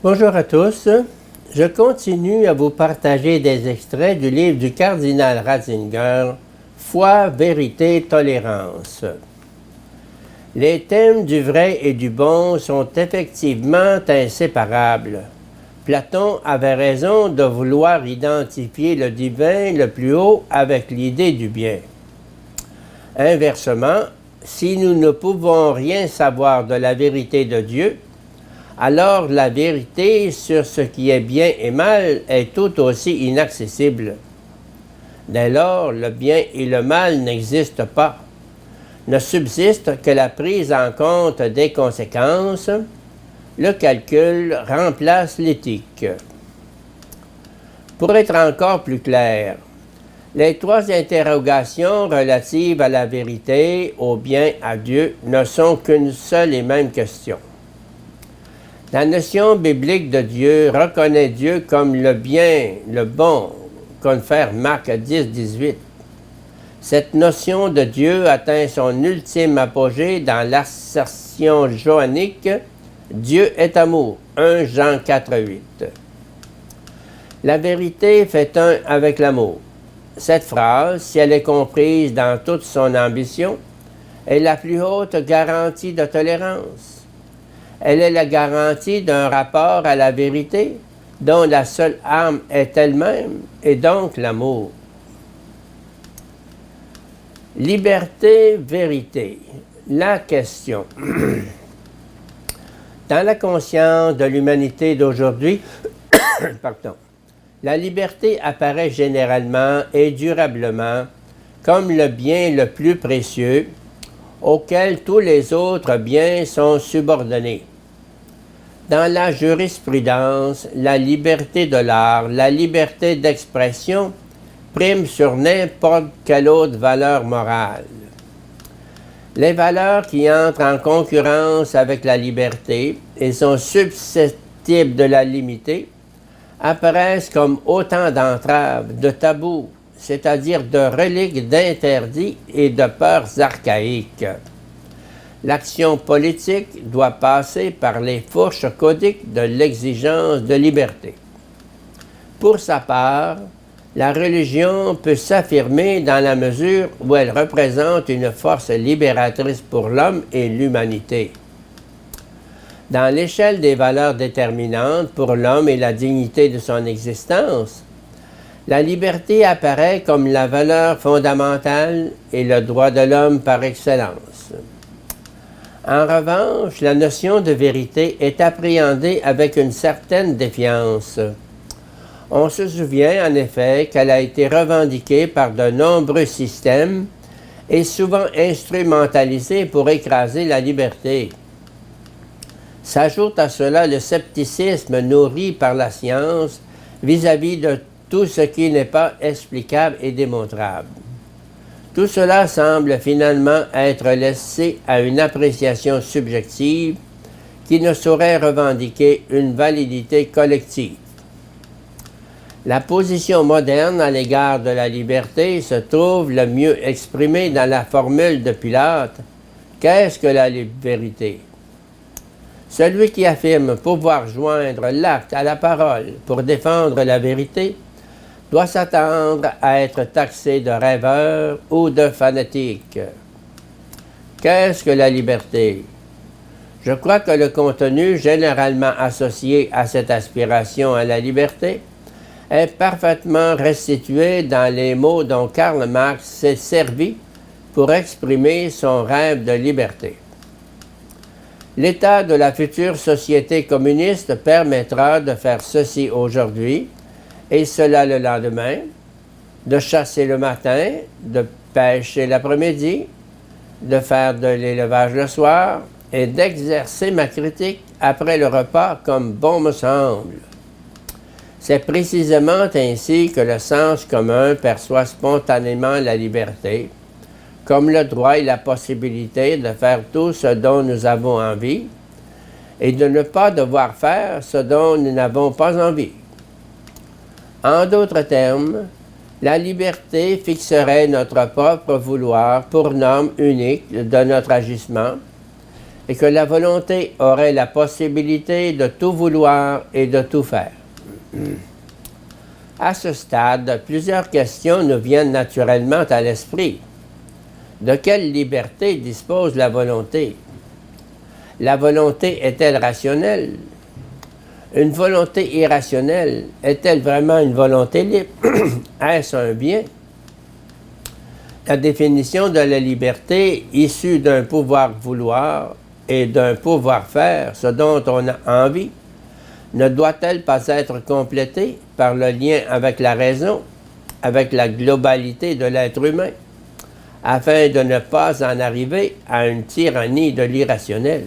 Bonjour à tous. Je continue à vous partager des extraits du livre du cardinal Ratzinger, Foi, vérité, tolérance. Les thèmes du vrai et du bon sont effectivement inséparables. Platon avait raison de vouloir identifier le divin le plus haut avec l'idée du bien. Inversement, si nous ne pouvons rien savoir de la vérité de Dieu, alors la vérité sur ce qui est bien et mal est tout aussi inaccessible. Dès lors, le bien et le mal n'existent pas. Ne subsiste que la prise en compte des conséquences. Le calcul remplace l'éthique. Pour être encore plus clair, les trois interrogations relatives à la vérité, au bien, à Dieu, ne sont qu'une seule et même question. La notion biblique de Dieu reconnaît Dieu comme le bien, le bon, confère Marc 10, 18. Cette notion de Dieu atteint son ultime apogée dans l'assertion johannique « Dieu est amour » 1 Jean 4, 8. La vérité fait un avec l'amour. Cette phrase, si elle est comprise dans toute son ambition, est la plus haute garantie de tolérance. Elle est la garantie d'un rapport à la vérité, dont la seule arme est elle-même, et donc l'amour. Liberté, vérité. La question. Dans la conscience de l'humanité d'aujourd'hui, pardon, la liberté apparaît généralement et durablement comme le bien le plus précieux auquel tous les autres biens sont subordonnés. Dans la jurisprudence, la liberté de l'art, la liberté d'expression prime sur n'importe quelle autre valeur morale. Les valeurs qui entrent en concurrence avec la liberté et sont susceptibles de la limiter apparaissent comme autant d'entraves, de tabous, c'est-à-dire de reliques d'interdits et de peurs archaïques. L'action politique doit passer par les fourches codiques de l'exigence de liberté. Pour sa part, la religion peut s'affirmer dans la mesure où elle représente une force libératrice pour l'homme et l'humanité. Dans l'échelle des valeurs déterminantes pour l'homme et la dignité de son existence, la liberté apparaît comme la valeur fondamentale et le droit de l'homme par excellence. En revanche, la notion de vérité est appréhendée avec une certaine défiance. On se souvient en effet qu'elle a été revendiquée par de nombreux systèmes et souvent instrumentalisée pour écraser la liberté. S'ajoute à cela le scepticisme nourri par la science vis-à-vis de tout ce qui n'est pas explicable et démontrable. Tout cela semble finalement être laissé à une appréciation subjective qui ne saurait revendiquer une validité collective. La position moderne à l'égard de la liberté se trouve le mieux exprimée dans la formule de Pilate « Qu'est-ce que la vérité ?» Celui qui affirme pouvoir joindre l'acte à la parole pour défendre la vérité doit s'attendre à être taxé de rêveur ou de fanatique. Qu'est-ce que la liberté? Je crois que le contenu généralement associé à cette aspiration à la liberté est parfaitement restitué dans les mots dont Karl Marx s'est servi pour exprimer son rêve de liberté. L'état de la future société communiste permettra de faire ceci aujourd'hui et cela le lendemain, de chasser le matin, de pêcher l'après-midi, de faire de l'élevage le soir et d'exercer ma critique après le repas comme bon me semble. C'est précisément ainsi que le sens commun perçoit spontanément la liberté, comme le droit et la possibilité de faire tout ce dont nous avons envie et de ne pas devoir faire ce dont nous n'avons pas envie. En d'autres termes, la liberté fixerait notre propre vouloir pour norme unique de notre agissement et que la volonté aurait la possibilité de tout vouloir et de tout faire. À ce stade, plusieurs questions nous viennent naturellement à l'esprit. De quelle liberté dispose la volonté? La volonté est-elle rationnelle? Une volonté irrationnelle est-elle vraiment une volonté libre? Est-ce un bien? La définition de la liberté issue d'un pouvoir vouloir et d'un pouvoir faire ce dont on a envie ne doit-elle pas être complétée par le lien avec la raison, avec la globalité de l'être humain, afin de ne pas en arriver à une tyrannie de l'irrationnel?